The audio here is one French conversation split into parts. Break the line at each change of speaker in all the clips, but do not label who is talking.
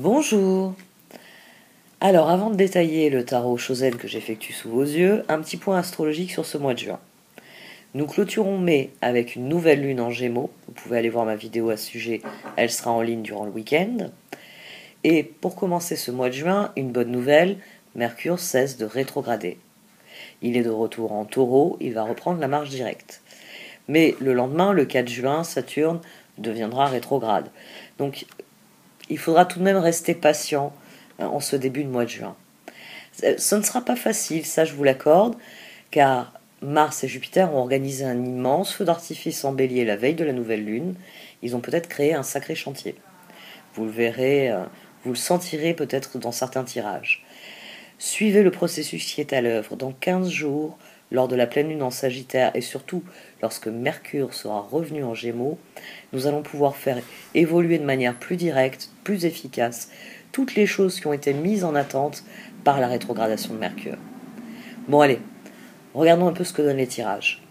Bonjour. Alors, avant de détailler le tarot Chosen que j'effectue sous vos yeux, un petit point astrologique sur ce mois de juin. Nous clôturons mai avec une nouvelle lune en Gémeaux. Vous pouvez aller voir ma vidéo à ce sujet, elle sera en ligne durant le week-end. Et pour commencer ce mois de juin, une bonne nouvelle, Mercure cesse de rétrograder. Il est de retour en Taureau, il va reprendre la marche directe. Mais le lendemain, le 4 juin, Saturne deviendra rétrograde. Donc, il faudra tout de même rester patient en ce début de mois de juin. Ce ne sera pas facile, ça je vous l'accorde, car Mars et Jupiter ont organisé un immense feu d'artifice en Bélier la veille de la nouvelle lune. Ils ont peut-être créé un sacré chantier. Vous le verrez, vous le sentirez peut-être dans certains tirages. Suivez le processus qui est à l'œuvre. Dans 15 jours, lors de la pleine lune en Sagittaire et surtout lorsque Mercure sera revenu en Gémeaux, nous allons pouvoir faire évoluer de manière plus directe, plus efficace, toutes les choses qui ont été mises en attente par la rétrogradation de Mercure. Bon allez, regardons un peu ce que donnent les tirages.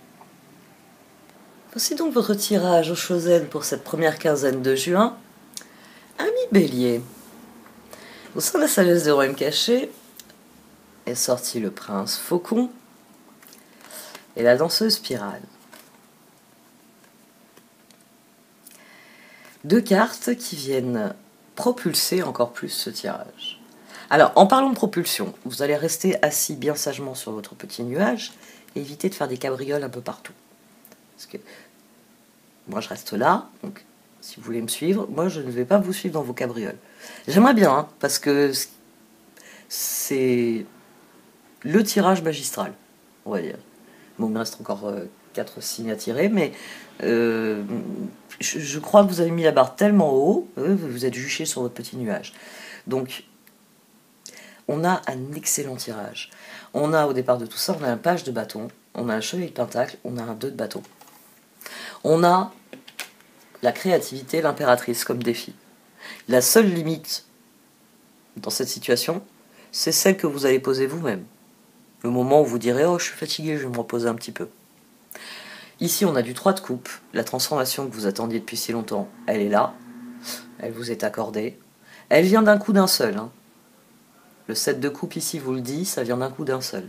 Voici donc votre tirage au Chosen pour cette première quinzaine de juin. Ami Bélier, au sein de la sagesse de Royaume Caché est sorti le prince Faucon et la danseuse Spirale. Deux cartes qui viennent propulser encore plus ce tirage. Alors, en parlant de propulsion, vous allez rester assis bien sagement sur votre petit nuage et éviter de faire des cabrioles un peu partout. Parce que moi, je reste là, donc si vous voulez me suivre, moi, je ne vais pas vous suivre dans vos cabrioles. J'aimerais bien, hein, parce que c'est le tirage magistral, on va dire. Bon, il me reste encore 4 signes à tirer, mais je crois que vous avez mis la barre tellement haut, vous êtes juché sur votre petit nuage. Donc, on a un excellent tirage. On a, au départ de tout ça, on a un page de bâton, on a un chevalier de pentacle, on a un 2 de bâton. On a la créativité, l'impératrice comme défi. La seule limite dans cette situation, c'est celle que vous allez poser vous-même. Le moment où vous direz « Oh, je suis fatigué, je vais me reposer un petit peu ». Ici, on a du 3 de coupe. La transformation que vous attendiez depuis si longtemps, elle est là. Elle vous est accordée. Elle vient d'un coup d'un seul. Hein. Le 7 de coupe ici vous le dit, ça vient d'un coup d'un seul.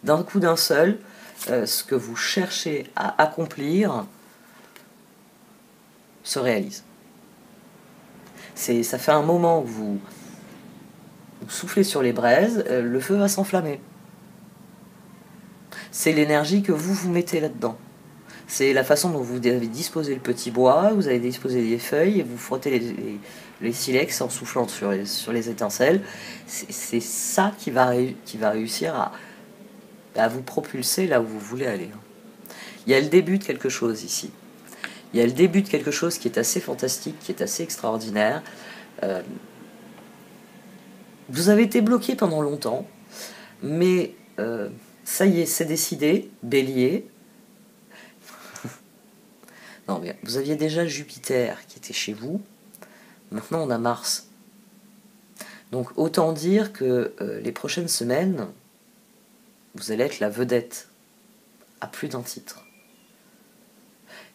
D'un coup d'un seul, ce que vous cherchez à accomplir se réalise. Ça fait un moment que vous soufflez sur les braises, le feu va s'enflammer. C'est l'énergie que vous mettez là-dedans. C'est la façon dont vous avez disposé le petit bois, vous avez disposé les feuilles, et vous frottez les silex en soufflant sur les étincelles. C'est ça qui va réussir à vous propulser là où vous voulez aller. Il y a le début de quelque chose ici. Il y a le début de quelque chose qui est assez fantastique, qui est assez extraordinaire. Vous avez été bloqué pendant longtemps, mais ça y est, c'est décidé, Bélier. Non, mais vous aviez déjà Jupiter qui était chez vous. Maintenant, on a Mars. Donc, autant dire que les prochaines semaines, vous allez être la vedette à plus d'un titre.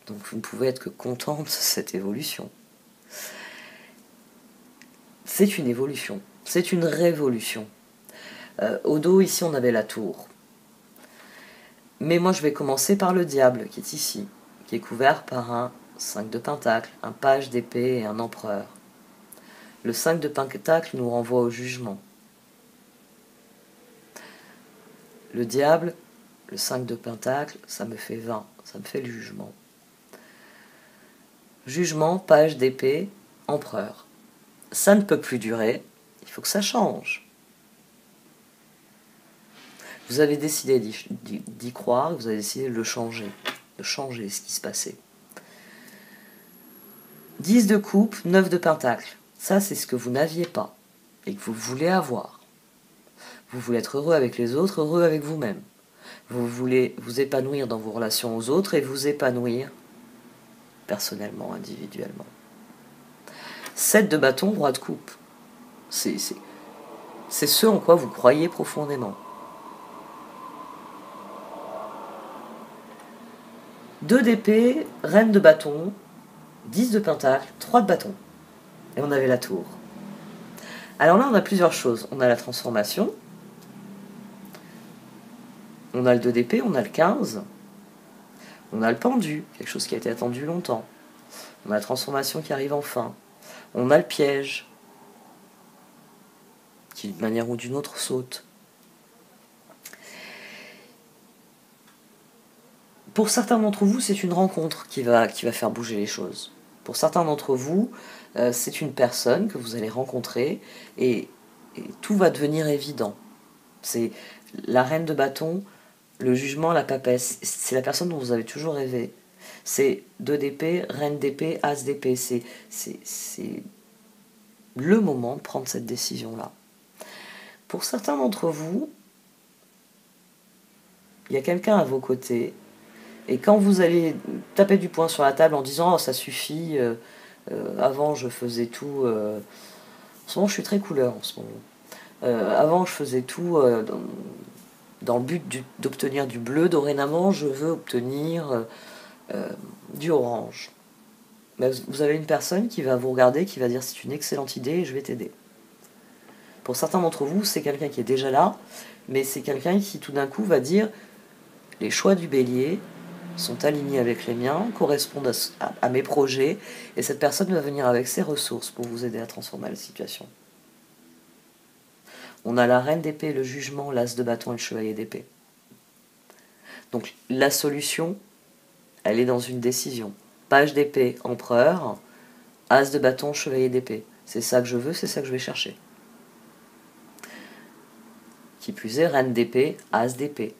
Donc, vous ne pouvez être que content de cette évolution. C'est une évolution. C'est une révolution. Au dos, ici, on avait la tour. Mais moi, je vais commencer par le diable qui est ici, qui est couvert par un 5 de pentacle, un page d'épée et un empereur. Le 5 de pentacle nous renvoie au jugement. Le diable, le 5 de pentacle, ça me fait 20, ça me fait le jugement. Jugement, page d'épée, empereur. Ça ne peut plus durer, il faut que ça change. Vous avez décidé d'y croire, vous avez décidé de le changer, de changer ce qui se passait. 10 de coupe, 9 de pentacle. Ça, c'est ce que vous n'aviez pas et que vous voulez avoir. Vous voulez être heureux avec les autres, heureux avec vous-même. Vous voulez vous épanouir dans vos relations aux autres et vous épanouir personnellement, individuellement. 7 de bâton, roi de coupe. C'est ce en quoi vous croyez profondément. 2 d'épée, reine de bâton, 10 de pentacle, 3 de bâton. Et on avait la tour. Alors là, on a plusieurs choses. On a la transformation, on a le 2 d'épée, on a le 15, on a le pendu, quelque chose qui a été attendu longtemps. On a la transformation qui arrive enfin. On a le piège, qui d'une manière ou d'une autre saute. Pour certains d'entre vous, c'est une rencontre qui va faire bouger les choses. Pour certains d'entre vous, c'est une personne que vous allez rencontrer et tout va devenir évident. C'est la reine de bâton, le jugement, la papesse. C'est la personne dont vous avez toujours rêvé. C'est 2 d'épée, reine d'épée, as d'épée. C'est le moment de prendre cette décision-là. Pour certains d'entre vous, il y a quelqu'un à vos côtés. Et quand vous allez taper du poing sur la table en disant « Oh, ça suffit, avant je faisais tout... En ce moment, je suis très couleur en ce moment. Avant, je faisais tout dans le but d'obtenir du bleu. Dorénavant, je veux obtenir du orange. » Mais vous avez une personne qui va vous regarder, qui va dire « C'est une excellente idée et je vais t'aider. » Pour certains d'entre vous, c'est quelqu'un qui est déjà là, mais c'est quelqu'un qui tout d'un coup va dire « Les choix du bélier sont alignés avec les miens, correspondent à mes projets, et cette personne va venir avec ses ressources pour vous aider à transformer la situation. » On a la reine d'épée, le jugement, l'as de bâton et le chevalier d'épée. Donc la solution, elle est dans une décision. Page d'épée, empereur, as de bâton, chevalier d'épée. C'est ça que je veux, c'est ça que je vais chercher. Qui plus est, reine d'épée, as d'épée.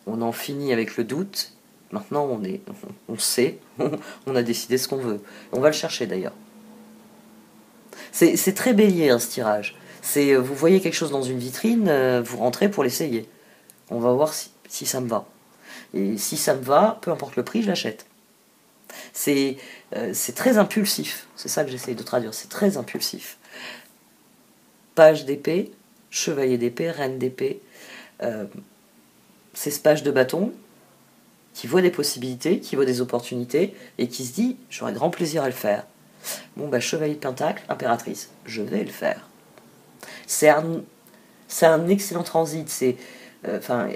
On en finit avec le doute. Maintenant, on sait, on a décidé ce qu'on veut. On va le chercher d'ailleurs. C'est très bélier ce tirage. Vous voyez quelque chose dans une vitrine, vous rentrez pour l'essayer. On va voir si ça me va. Et si ça me va, peu importe le prix, je l'achète. C'est très impulsif. C'est ça que j'essaye de traduire. C'est très impulsif. Page d'épée, chevalier d'épée, reine d'épée. C'est ce page de bâton qui voit des possibilités, qui voit des opportunités, et qui se dit, j'aurais grand plaisir à le faire. Bon, chevalier de pentacle, impératrice, je vais le faire. C'est un excellent transit, c'est un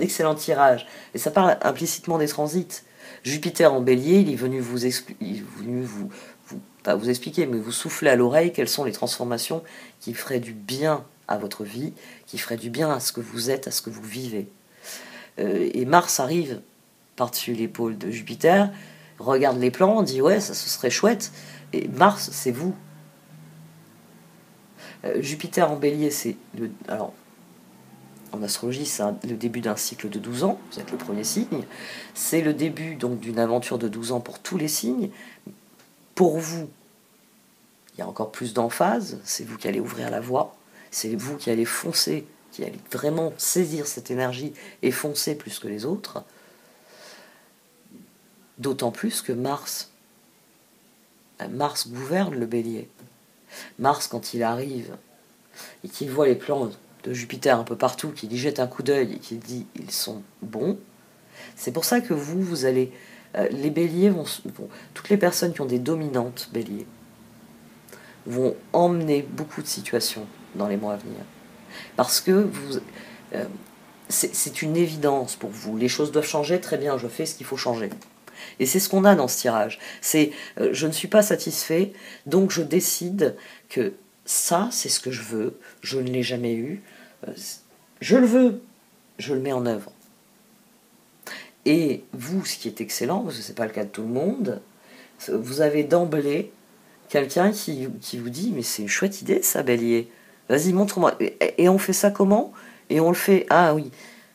excellent tirage, et ça parle implicitement des transits. Jupiter en bélier, il est venu vous expliquer, mais vous souffler à l'oreille quelles sont les transformations qui feraient du bien à votre vie, qui feraient du bien à ce que vous êtes, à ce que vous vivez. Et Mars arrive par-dessus l'épaule de Jupiter, regarde les plans, dit ouais, ça ce serait chouette. Et Mars, c'est vous. Jupiter en bélier, alors, en astrologie, c'est le début d'un cycle de 12 ans, vous êtes le premier signe. C'est le début donc d'une aventure de 12 ans pour tous les signes. Pour vous, il y a encore plus d'emphase, c'est vous qui allez ouvrir la voie, c'est vous qui allez foncer, qui allez vraiment saisir cette énergie et foncer plus que les autres. D'autant plus que Mars gouverne le bélier. Mars, quand il arrive et qu'il voit les plans de Jupiter un peu partout, qu'il y jette un coup d'œil et qu'il dit ils sont bons, c'est pour ça que vous allez... les béliers toutes les personnes qui ont des dominantes béliers vont emmener beaucoup de situations dans les mois à venir. Parce que c'est une évidence pour vous. Les choses doivent changer, très bien, je fais ce qu'il faut changer. Et c'est ce qu'on a dans ce tirage. C'est je ne suis pas satisfait, donc je décide que ça, c'est ce que je veux, je ne l'ai jamais eu, je le veux, je le mets en œuvre. Et vous, ce qui est excellent, parce que ce n'est pas le cas de tout le monde, vous avez d'emblée quelqu'un qui vous dit « Mais c'est une chouette idée ça, bélier, vas-y, montre-moi. » Et on fait ça comment? Et on le fait, ah oui,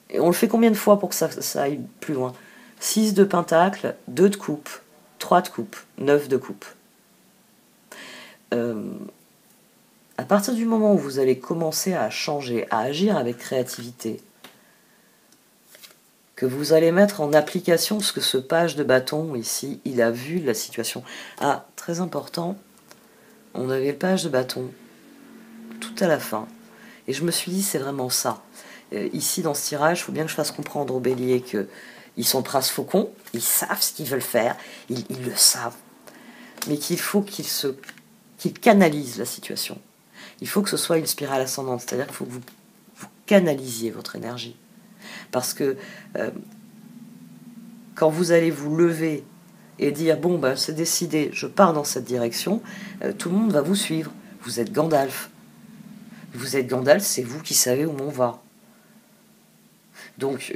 et on le fait combien de fois pour que ça aille plus loin? 6 de pentacle, 2 de coupe, 3 de coupe, 9 de coupe. À partir du moment où vous allez commencer à changer, à agir avec créativité, que vous allez mettre en application ce que ce page de bâton ici, il a vu la situation. Ah, très important, on avait le page de bâton tout à la fin. Et je me suis dit, c'est vraiment ça. Ici, dans ce tirage, il faut bien que je fasse comprendre aux béliers qu'ils sont trace faucon, ils savent ce qu'ils veulent faire, ils le savent. Mais qu'il faut qu'ils canalisent la situation. il faut que ce soit une spirale ascendante, c'est-à-dire qu'il faut que vous canalisiez votre énergie. Parce que quand vous allez vous lever et dire « bon, ben, c'est décidé, je pars dans cette direction », tout le monde va vous suivre. Vous êtes Gandalf. Vous êtes Gandalf, c'est vous qui savez où on va. Donc,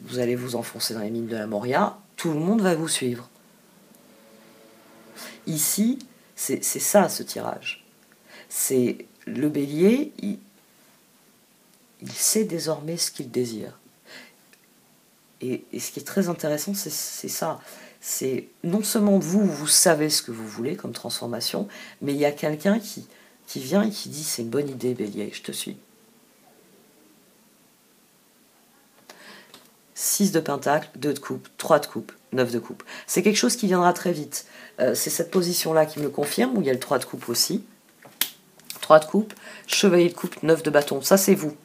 vous allez vous enfoncer dans les mines de la Moria, tout le monde va vous suivre. Ici, c'est ça ce tirage. C'est le bélier, il sait désormais ce qu'il désire. Et ce qui est très intéressant, c'est ça. C'est non seulement vous savez ce que vous voulez comme transformation, mais il y a quelqu'un qui vient et qui dit « c'est une bonne idée, bélier, je te suis ». 6 de pentacle, 2 de coupe, 3 de coupe, 9 de coupe. C'est quelque chose qui viendra très vite. C'est cette position-là qui me le confirme, où il y a le 3 de coupe aussi. 3 de coupe, chevalier de coupe, 9 de bâton. Ça, c'est vous.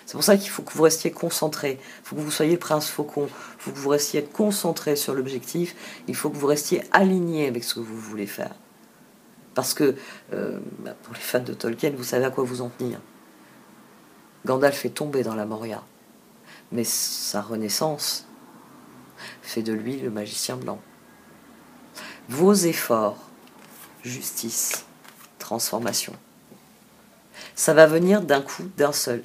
C'est pour ça qu'il faut que vous restiez concentré. Il faut que vous soyez le prince faucon. Il faut que vous restiez concentré sur l'objectif. Il faut que vous restiez aligné avec ce que vous voulez faire. Parce que, pour les fans de Tolkien, vous savez à quoi vous en tenir. Gandalf est tombé dans la Moria. Mais sa renaissance fait de lui le magicien blanc. Vos efforts, justice, transformation, ça va venir d'un coup, d'un seul.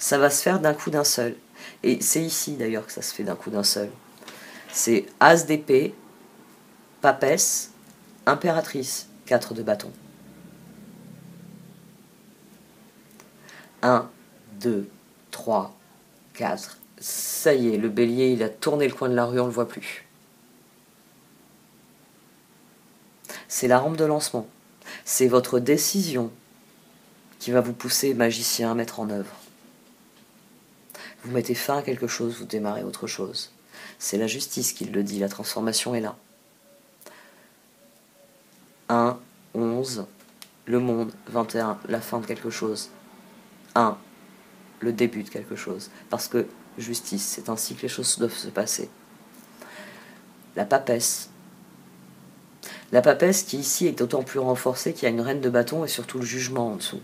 Ça va se faire d'un coup, d'un seul. Et c'est ici d'ailleurs que ça se fait d'un coup, d'un seul. C'est As d'épée, papesse, impératrice, 4 de bâton. 1, 2, 3, 4. Ça y est, le bélier, il a tourné le coin de la rue, on ne le voit plus. C'est la rampe de lancement. C'est votre décision qui va vous pousser, magicien, à mettre en œuvre. Vous mettez fin à quelque chose, vous démarrez autre chose. C'est la justice qui le dit, la transformation est là. 1, 11, le monde, 21, la fin de quelque chose. 1, le début de quelque chose. Parce que justice, c'est ainsi que les choses doivent se passer. La papesse. La papesse qui ici est d'autant plus renforcée qu'il y a une reine de bâton et surtout le jugement en dessous.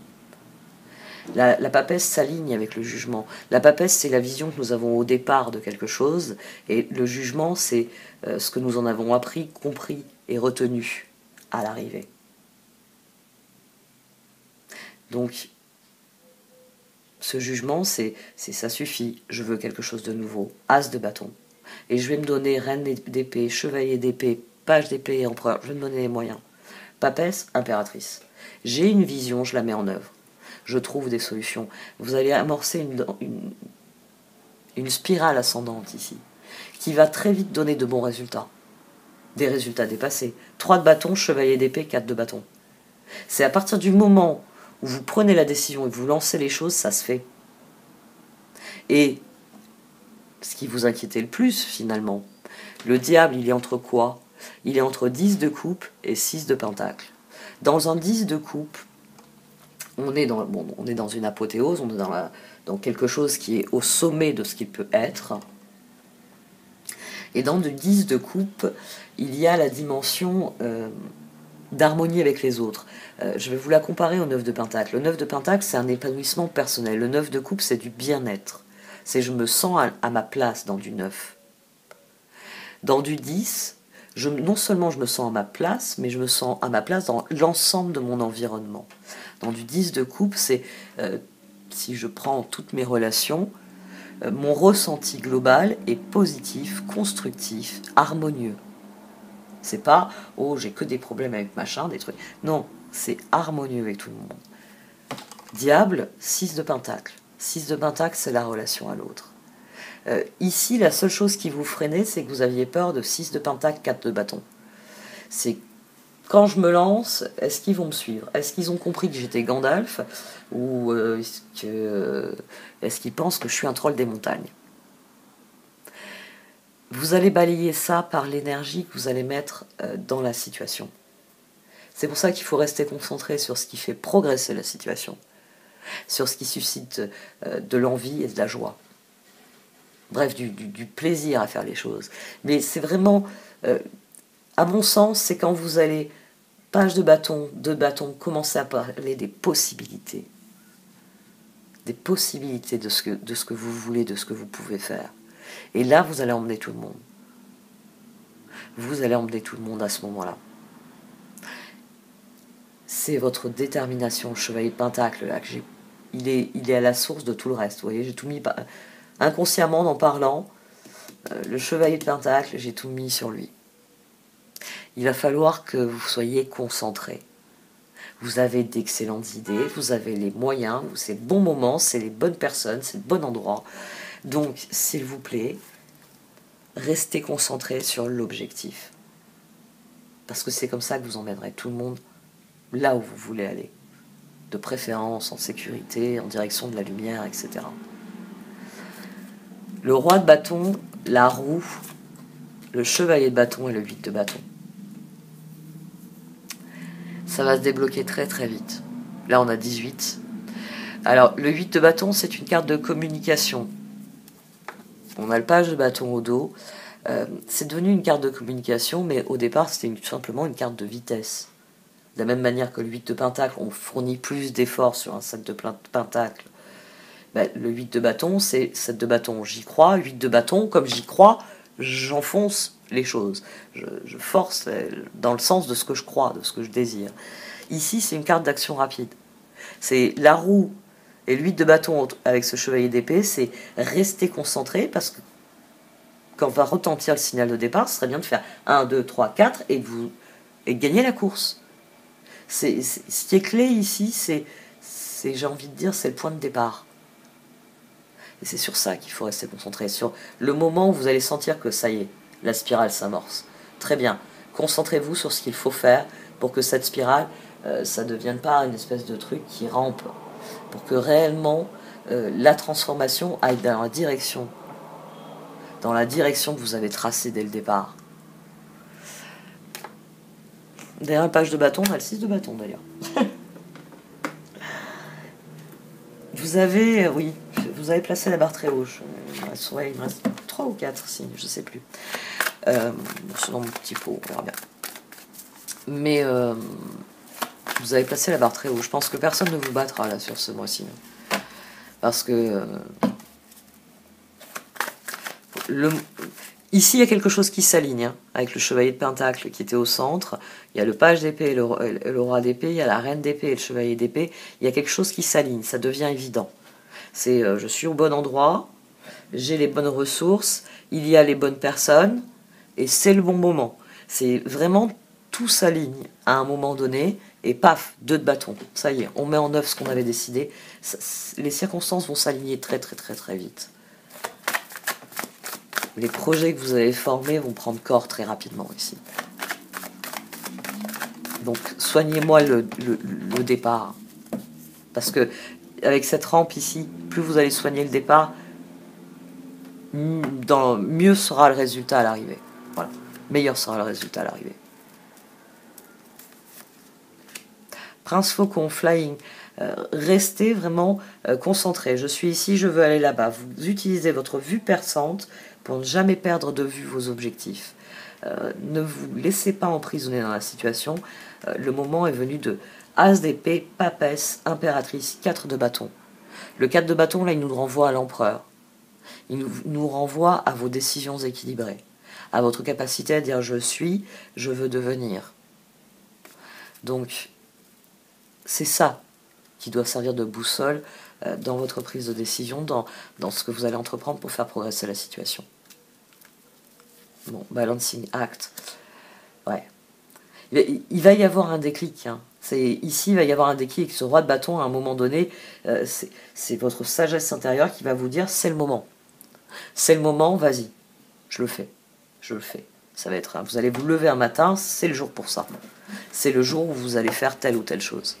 La papesse s'aligne avec le jugement. La papesse, c'est la vision que nous avons au départ de quelque chose, et le jugement, c'est ce que nous en avons appris, compris et retenu à l'arrivée. Donc, ce jugement, c'est ça suffit, je veux quelque chose de nouveau, as de bâton. Et je vais me donner reine d'épée, chevalier d'épée, page d'épée et empereur, je vais me donner les moyens. Papesse, impératrice. J'ai une vision, je la mets en œuvre. Je trouve des solutions. Vous allez amorcer une spirale ascendante ici, qui va très vite donner de bons résultats. Des résultats dépassés. 3 de bâton, chevalier d'épée, 4 de bâton. C'est à partir du moment où vous prenez la décision et que vous lancez les choses, ça se fait. Et ce qui vous inquiétait le plus, finalement, le diable, il est entre quoi? Il est entre 10 de coupe et 6 de pentacle. Dans un 10 de coupe, on est dans une apothéose, on est dans quelque chose qui est au sommet de ce qu'il peut être. Et dans le 10 de coupe, il y a la dimension d'harmonie avec les autres. Je vais vous la comparer au 9 de pentacle. Le 9 de pentacle, c'est un épanouissement personnel. Le 9 de coupe, c'est du bien-être. C'est je me sens à ma place dans du 9. Dans du 10, non seulement je me sens à ma place, mais je me sens à ma place dans l'ensemble de mon environnement. Dans du 10 de coupe, c'est, si je prends toutes mes relations, mon ressenti global est positif, constructif, harmonieux. C'est pas « oh, j'ai que des problèmes avec machin, des trucs ». Non, c'est harmonieux avec tout le monde. Diable, 6 de pentacle. 6 de pentacle, c'est la relation à l'autre. Ici, la seule chose qui vous freinait, c'est que vous aviez peur de 6 de pentacle, 4 de bâton. C'est quand je me lance, est-ce qu'ils vont me suivre? Est-ce qu'ils ont compris que j'étais Gandalf? Ou est-ce qu'ils pensent que je suis un troll des montagnes? Vous allez balayer ça par l'énergie que vous allez mettre dans la situation. C'est pour ça qu'il faut rester concentré sur ce qui fait progresser la situation, sur ce qui suscite de l'envie et de la joie. Bref, du plaisir à faire les choses. Mais c'est vraiment, à mon sens, c'est quand vous allez Page de bâton, commencez à parler des possibilités. Des possibilités de ce que vous voulez, de ce que vous pouvez faire. Et là, vous allez emmener tout le monde. Vous allez emmener tout le monde à ce moment-là. C'est votre détermination, le chevalier de Pentacle, là, que j'ai. Il est à la source de tout le reste. Vous voyez, j'ai tout mis inconsciemment en parlant. Le chevalier de Pentacle, j'ai tout mis sur lui. Il va falloir que vous soyez concentrés. Vous avez d'excellentes idées, vous avez les moyens, c'est le bon moment, c'est les bonnes personnes, c'est le bon endroit. Donc, s'il vous plaît, restez concentrés sur l'objectif. Parce que c'est comme ça que vous emmènerez tout le monde là où vous voulez aller. De préférence, en sécurité, en direction de la lumière, etc. Le roi de bâton, la roue, le chevalier de bâton et le 8 de bâton. Ça va se débloquer très très vite. Là, on a 18. Alors, le 8 de bâton, c'est une carte de communication. On a le page de bâton au dos. C'est devenu une carte de communication, mais au départ, c'était simplement une carte de vitesse. De la même manière que le 8 de pentacle, on fournit plus d'efforts sur un 7 de pentacle. Ben, le 8 de bâton, c'est 7 de bâton, j'y crois. 8 de bâton, comme j'y crois, j'enfonce les choses. Je force dans le sens de ce que je crois, de ce que je désire. Ici, c'est une carte d'action rapide. C'est la roue et le 8 de bâton avec ce chevalier d'épée, c'est rester concentré parce que quand va retentir le signal de départ, ce serait bien de faire 1, 2, 3, 4 et de gagner la course. Ce qui est clé ici, c'est j'ai envie de dire, c'est le point de départ. Et c'est sur ça qu'il faut rester concentré, sur le moment où vous allez sentir que ça y est, la spirale s'amorce. Très bien, concentrez-vous sur ce qu'il faut faire pour que cette spirale, ça ne devienne pas une espèce de truc qui rampe, pour que réellement la transformation aille dans la direction que vous avez tracée dès le départ. Derrière la page de bâton, on a le 6 de bâton d'ailleurs. Vous avez placé la barre très haut. Ouais, il me reste 3 ou 4 signes, je ne sais plus. C'est dans mon petit pot, on verra bien. Mais vous avez placé la barre très haut. Je pense que personne ne vous battra là sur ce mois-ci. Parce que ici, il y a quelque chose qui s'aligne, hein, avec le chevalier de pentacle qui était au centre. Il y a le page d'épée et le roi d'épée. Il y a la reine d'épée et le chevalier d'épée. Il y a quelque chose qui s'aligne, ça devient évident. C'est je suis au bon endroit, j'ai les bonnes ressources, il y a les bonnes personnes, et c'est le bon moment. C'est vraiment tout s'aligne à un moment donné, et paf, 2 de bâton. Ça y est, on met en œuvre ce qu'on avait décidé. Les circonstances vont s'aligner très très très très vite. Les projets que vous avez formés vont prendre corps très rapidement ici. Donc soignez-moi le départ. Parce que avec cette rampe ici, plus vous allez soigner le départ, mieux sera le résultat à l'arrivée. Voilà. Meilleur sera le résultat à l'arrivée. Prince Faucon, Flying. Restez vraiment concentré. Je suis ici, je veux aller là-bas. Vous utilisez votre vue perçante pour ne jamais perdre de vue vos objectifs. Ne vous laissez pas emprisonner dans la situation. Le moment est venu de As d'épée, papesse, impératrice, 4 de bâton. Le 4 de bâton, là, il nous renvoie à l'empereur. Il nous renvoie à vos décisions équilibrées, à votre capacité à dire je suis, je veux devenir. Donc, c'est ça qui doit servir de boussole dans votre prise de décision, dans ce que vous allez entreprendre pour faire progresser la situation. Bon, balancing act. Ouais. Il va y avoir un déclic. Hein. Ici, il va y avoir un déclic. Ce roi de bâton, à un moment donné, c'est votre sagesse intérieure qui va vous dire c'est le moment. C'est le moment, vas-y. Je le fais. Je le fais. Ça va être. Vous allez vous lever un matin, c'est le jour pour ça. C'est le jour où vous allez faire telle ou telle chose.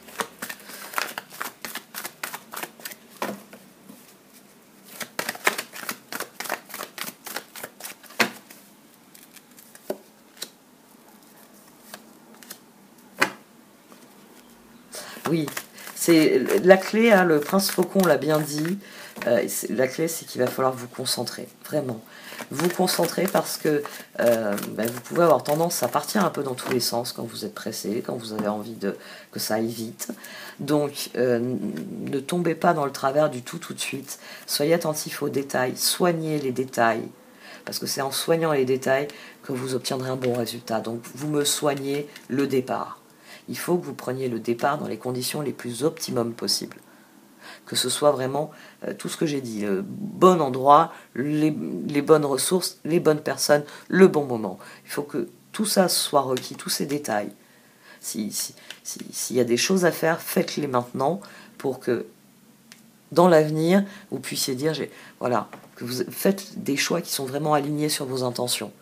Oui, C'est la clé, hein, le prince faucon l'a bien dit, la clé c'est qu'il va falloir vous concentrer, vraiment. Vous concentrer parce que vous pouvez avoir tendance à partir un peu dans tous les sens quand vous êtes pressé, quand vous avez envie que ça aille vite. Donc ne tombez pas dans le travers du tout de suite. Soyez attentif aux détails, soignez les détails. Parce que c'est en soignant les détails que vous obtiendrez un bon résultat. Donc vous me soignez le départ. Il faut que vous preniez le départ dans les conditions les plus optimum possibles. Que ce soit vraiment tout ce que j'ai dit, le bon endroit, les bonnes ressources, les bonnes personnes, le bon moment. Il faut que tout ça soit requis, tous ces détails. S'il y a des choses à faire, faites-les maintenant pour que dans l'avenir, vous puissiez dire, voilà, que vous faites des choix qui sont vraiment alignés sur vos intentions.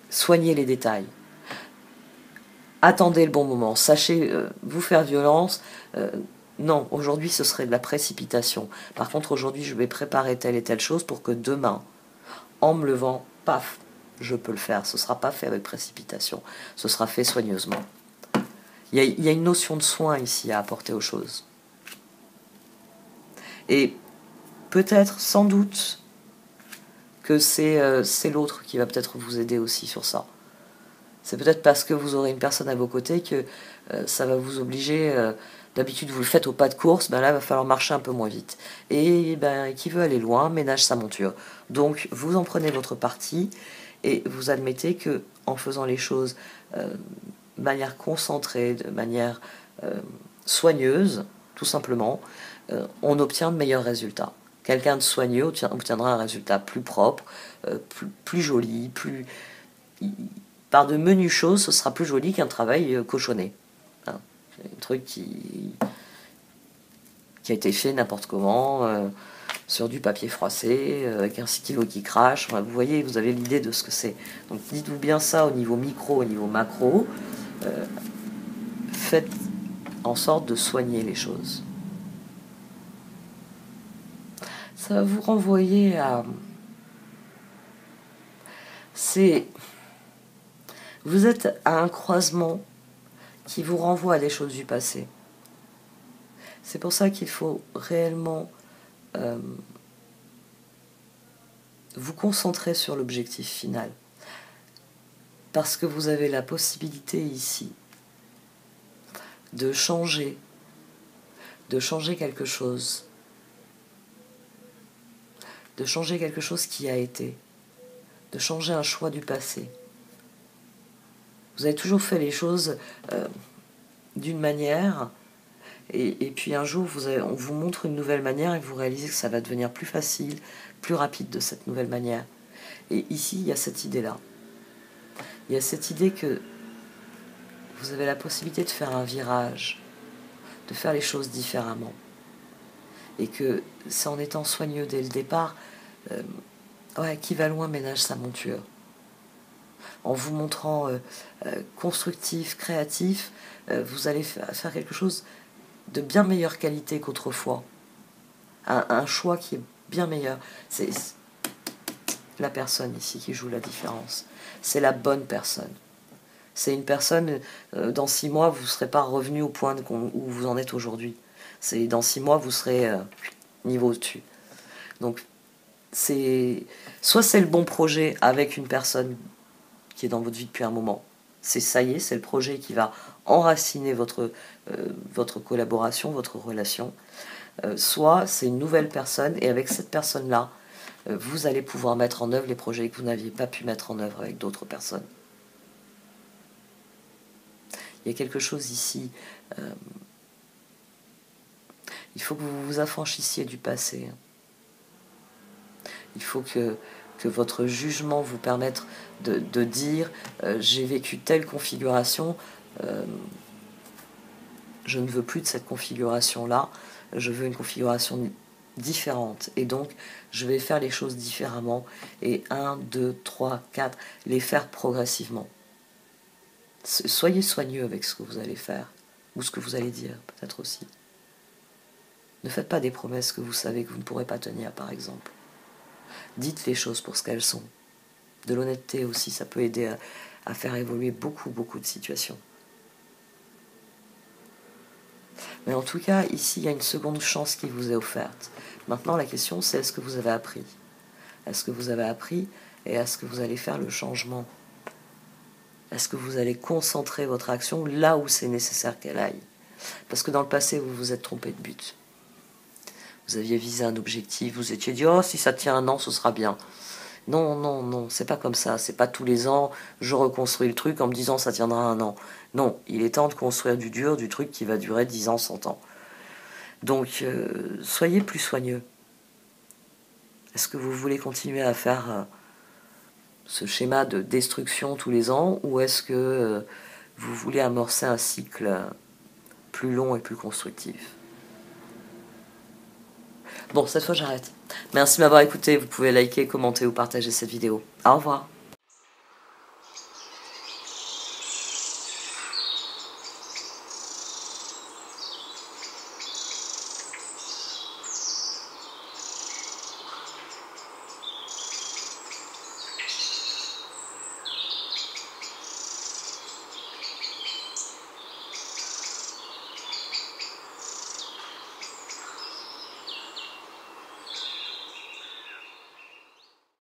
Soignez les détails. Attendez le bon moment. Sachez vous faire violence. Non, aujourd'hui, ce serait de la précipitation. Par contre, aujourd'hui, je vais préparer telle et telle chose pour que demain, en me levant, paf, je peux le faire. Ce ne sera pas fait avec précipitation. Ce sera fait soigneusement. Il y a une notion de soin ici à apporter aux choses. Et peut-être, sans doute, que c'est l'autre qui va peut-être vous aider aussi sur ça. C'est peut-être parce que vous aurez une personne à vos côtés que ça va vous obliger... D'habitude, vous le faites au pas de course, là, il va falloir marcher un peu moins vite. Et qui veut aller loin, ménage sa monture. Donc, vous en prenez votre parti et vous admettez que en faisant les choses de manière concentrée, de manière soigneuse, tout simplement, on obtient de meilleurs résultats. Quelqu'un de soigneux obtiendra un résultat plus propre, plus joli, par de menues choses, ce sera plus joli qu'un travail cochonné. Hein, un truc qui a été fait n'importe comment, sur du papier froissé, avec un stylo qui crache. Enfin, vous voyez, vous avez l'idée de ce que c'est. Donc dites-vous bien ça au niveau micro, au niveau macro. Faites en sorte de soigner les choses. Ça va vous renvoyer à... Vous êtes à un croisement qui vous renvoie à des choses du passé. C'est pour ça qu'il faut réellement vous concentrer sur l'objectif final. Parce que vous avez la possibilité ici de changer quelque chose. De changer quelque chose qui a été. De changer un choix du passé. Vous avez toujours fait les choses d'une manière, et puis un jour on vous montre une nouvelle manière et vous réalisez que ça va devenir plus facile, plus rapide de cette nouvelle manière. Et ici, il y a cette idée-là. Il y a cette idée que vous avez la possibilité de faire un virage, de faire les choses différemment. Et que c'est en étant soigneux dès le départ, qui va loin ménage sa monture. En vous montrant constructif, créatif, vous allez faire quelque chose de bien meilleure qualité qu'autrefois. Un choix qui est bien meilleur. C'est la personne ici qui joue la différence. C'est la bonne personne. C'est une personne, dans 6 mois, vous ne serez pas revenu au point où vous en êtes aujourd'hui. Dans 6 mois, vous serez niveau au-dessus. Donc, soit c'est le bon projet avec une personne qui est dans votre vie depuis un moment. Ça y est, c'est le projet qui va enraciner votre collaboration, votre relation. Soit c'est une nouvelle personne, et avec cette personne-là, vous allez pouvoir mettre en œuvre les projets que vous n'aviez pas pu mettre en œuvre avec d'autres personnes. Il y a quelque chose ici. Il faut que vous vous affranchissiez du passé. Il faut que votre jugement vous permette de dire j'ai vécu telle configuration, je ne veux plus de cette configuration-là, je veux une configuration différente. Et donc, je vais faire les choses différemment. Et 1, 2, 3, 4, les faire progressivement. Soyez soigneux avec ce que vous allez faire, ou ce que vous allez dire, peut-être aussi. Ne faites pas des promesses que vous savez que vous ne pourrez pas tenir, par exemple. Dites les choses pour ce qu'elles sont. De l'honnêteté aussi, ça peut aider à faire évoluer beaucoup de situations. Mais en tout cas, ici, il y a une seconde chance qui vous est offerte. Maintenant, la question, c'est est-ce que vous avez appris? Est-ce que vous avez appris et est-ce que vous allez faire le changement? Est-ce que vous allez concentrer votre action là où c'est nécessaire qu'elle aille? Parce que dans le passé, vous vous êtes trompé de but. Vous aviez visé un objectif, vous étiez dit « Oh, si ça tient un an, ce sera bien ». Non, non, non, c'est pas comme ça. C'est pas tous les ans, je reconstruis le truc en me disant « ça tiendra un an ». Non, il est temps de construire du dur, du truc qui va durer 10 ans, 100 ans. Donc, soyez plus soigneux. Est-ce que vous voulez continuer à faire ce schéma de destruction tous les ans ou est-ce que vous voulez amorcer un cycle plus long et plus constructif? Bon, cette fois j'arrête. Merci de m'avoir écouté. Vous pouvez liker, commenter ou partager cette vidéo. Au revoir.